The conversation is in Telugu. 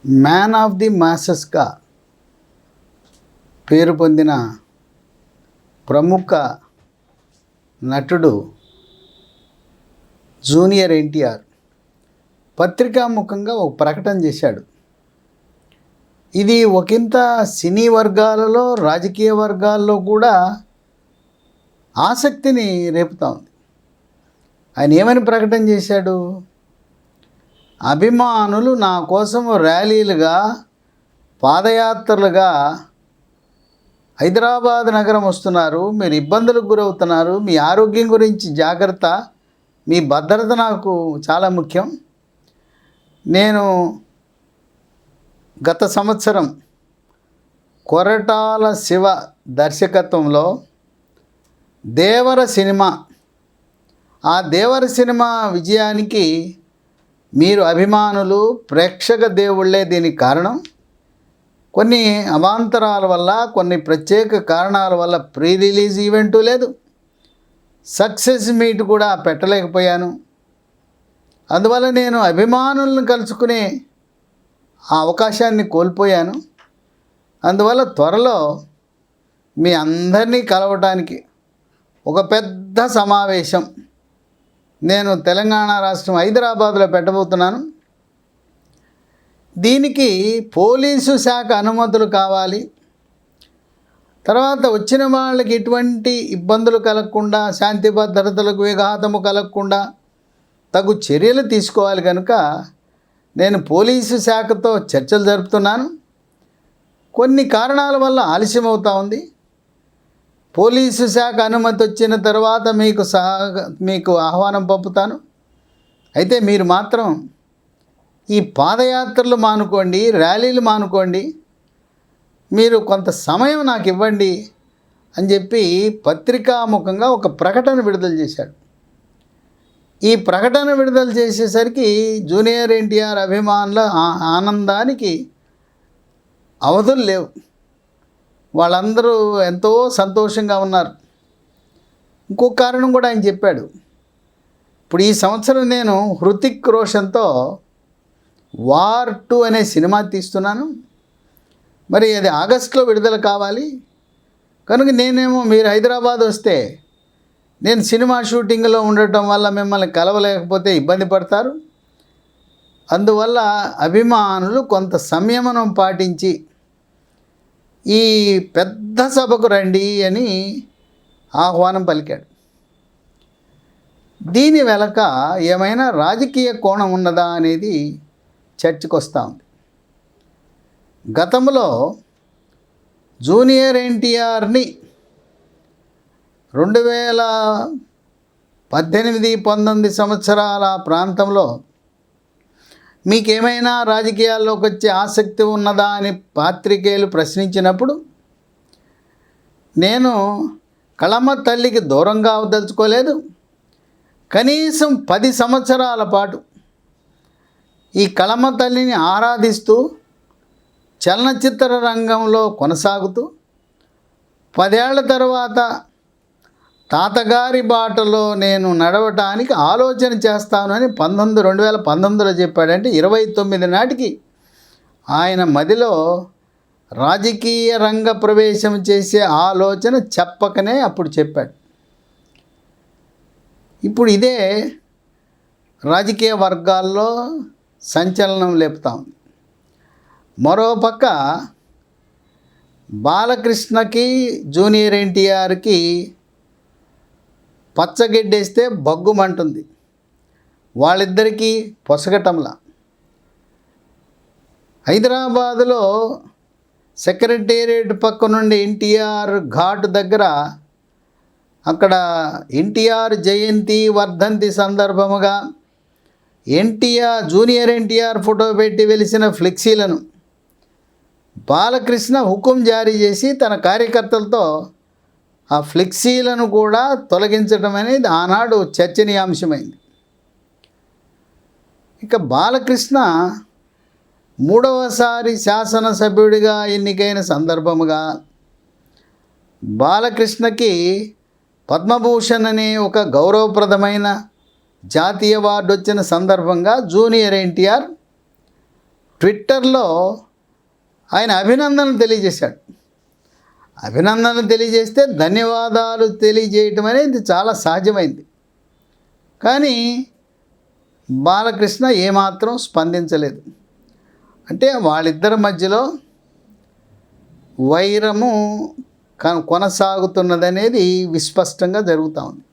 మ్యాన్ ఆఫ్ ది మాసెస్గా పేరు పొందిన ప్రముఖ నటుడు జూనియర్ ఎన్టీఆర్ పత్రికాముఖంగా ఒక ప్రకటన చేశాడు. ఇది ఒకంత సినీ వర్గాలలో, రాజకీయ వర్గాల్లో కూడా ఆసక్తిని రేపుతా ఉంది. ఆయన ఏమని ప్రకటన చేశాడు? అభిమానులు నా కోసం ర్యాలీలుగా, పాదయాత్రలుగా హైదరాబాద్ నగరం వస్తున్నారు. మీరు ఇబ్బందులకు గురవుతున్నారు. మీ ఆరోగ్యం గురించి జాగ్రత్త, మీ భద్రత నాకు చాలా ముఖ్యం. నేను గత సంవత్సరం కొరటాల శివ దర్శకత్వంలో దేవర సినిమా, ఆ దేవర సినిమా విజయానికి మీరు అభిమానులు, ప్రేక్షక దేవుళ్ళే దీనికి కారణం. కొన్ని అవాంతరాల వల్ల, కొన్ని ప్రత్యేక కారణాల వల్ల ప్రీ రిలీజ్ ఈవెంటు లేదు, సక్సెస్ మీట్ కూడా పెట్టలేకపోయాను. అందువల్ల నేను అభిమానులను కలుసుకునే ఆ అవకాశాన్ని కోల్పోయాను. అందువల్ల త్వరలో మీ అందరినీ కలవటానికి ఒక పెద్ద సమావేశం నేను తెలంగాణ రాష్ట్రం హైదరాబాద్లో పెట్టబోతున్నాను. దీనికి పోలీసు శాఖ అనుమతులు కావాలి. తర్వాత వచ్చిన వాళ్ళకి ఎటువంటి ఇబ్బందులు కలగకుండా, శాంతి భద్రతలకు విఘాతము కలగకుండా తగు చర్యలు తీసుకోవాలి. కనుక నేను పోలీసు శాఖతో చర్చలు జరుపుతున్నాను. కొన్ని కారణాల వల్ల ఆలస్యం అవుతూ ఉంది. పోలీసు శాఖ అనుమతి వచ్చిన తర్వాత మీకు ఆహ్వానం పంపుతాను. అయితే మీరు మాత్రం ఈ పాదయాత్రలు మానుకోండి, ర్యాలీలు మానుకోండి, మీరు కొంత సమయం నాకు ఇవ్వండి అని చెప్పి పత్రికాముఖంగా ఒక ప్రకటన విడుదల చేశాడు. ఈ ప్రకటన విడుదల చేసేసరికి జూనియర్ ఎన్టీఆర్ అభిమానుల ఆనందానికి అవధులు లేవు. వాళ్ళందరూ ఎంతో సంతోషంగా ఉన్నారు. ఇంకొక కారణం కూడా ఆయన చెప్పాడు. ఇప్పుడు ఈ సంవత్సరం నేను హృతిక్ రోషన్తో వార్ 2 అనే సినిమా తీస్తున్నాను. మరి అది ఆగస్టులో విడుదల కావాలి. కనుక నేనేమో మీరు హైదరాబాద్ వస్తే నేను సినిమా షూటింగ్లో ఉండటం వల్ల మిమ్మల్ని కలవలేకపోతే ఇబ్బంది పడతారు. అందువల్ల అభిమానులు కొంత సంయమనం పాటించి ఈ పెద్ద సభకు రండి అని ఆహ్వానం పలికాడు. దీని వెనక ఏమైనా రాజకీయ కోణం ఉన్నదా అనేది చర్చకు వస్తూ ఉంది. గతంలో జూనియర్ ఎన్టీఆర్ని 2018-19 సంవత్సరాల ప్రాంతంలో మీకేమైనా రాజకీయాల్లోకి వచ్చే ఆసక్తి ఉన్నదా అని పాత్రికేయులు ప్రశ్నించినప్పుడు నేను కళమ్మ తల్లికి దూరంగా అవదలుచుకోలేదు. కనీసం 10 సంవత్సరాల పాటు ఈ కళమ్మ తల్లిని ఆరాధిస్తూ చలనచిత్ర రంగంలో కొనసాగుతూ 10 ఏళ్ల తర్వాత తాతగారి బాటలో నేను నడవటానికి ఆలోచన చేస్తాను అని 2019లో చెప్పాడంటే 29 నాటికి ఆయన మదిలో రాజకీయ రంగ ప్రవేశం చేసే ఆలోచన చెప్పకనే అప్పుడు చెప్పాడు. ఇప్పుడు ఇదే రాజకీయ వర్గాల్లో సంచలనం లేపుతా ఉంది. మరోపక్క బాలకృష్ణకి, జూనియర్ ఎన్టీఆర్కి పచ్చగడ్డేస్తే బగ్గుమంటుంది. వాళ్ళిద్దరికీ పొసగటంలా. హైదరాబాదులో సెక్రటేరియట్ పక్క నుండి ఎన్టీఆర్ ఘాట్ దగ్గర అక్కడ ఎన్టీఆర్ జయంతి వర్ధంతి సందర్భముగా జూనియర్ ఎన్టీఆర్ ఫోటో పెట్టి వెలిసిన ఫ్లెక్సీలను బాలకృష్ణ హుకుం జారీ చేసి తన కార్యకర్తలతో ఆ ఫ్లెక్సీలను కూడా తొలగించడం అనేది ఆనాడు చర్చనీయాంశమైంది. ఇక బాలకృష్ణ 3వసారి శాసనసభ్యుడిగా ఎన్నికైన సందర్భముగా బాలకృష్ణకి పద్మభూషణ్ అనే ఒక గౌరవప్రదమైన జాతీయ అవార్డు వచ్చిన సందర్భంగా జూనియర్ ఎన్టీఆర్ ట్విట్టర్లో ఆయన అభినందనలు తెలియజేశాడు. అభినందనలు తెలియజేస్తే ధన్యవాదాలు తెలియజేయటం అనేది చాలా సహజమైంది. కానీ బాలకృష్ణ ఏమాత్రం స్పందించలేదు. అంటే వాళ్ళిద్దరి మధ్యలో వైరము కొనసాగుతున్నదనేది విస్పష్టంగా జరుగుతూ ఉంది.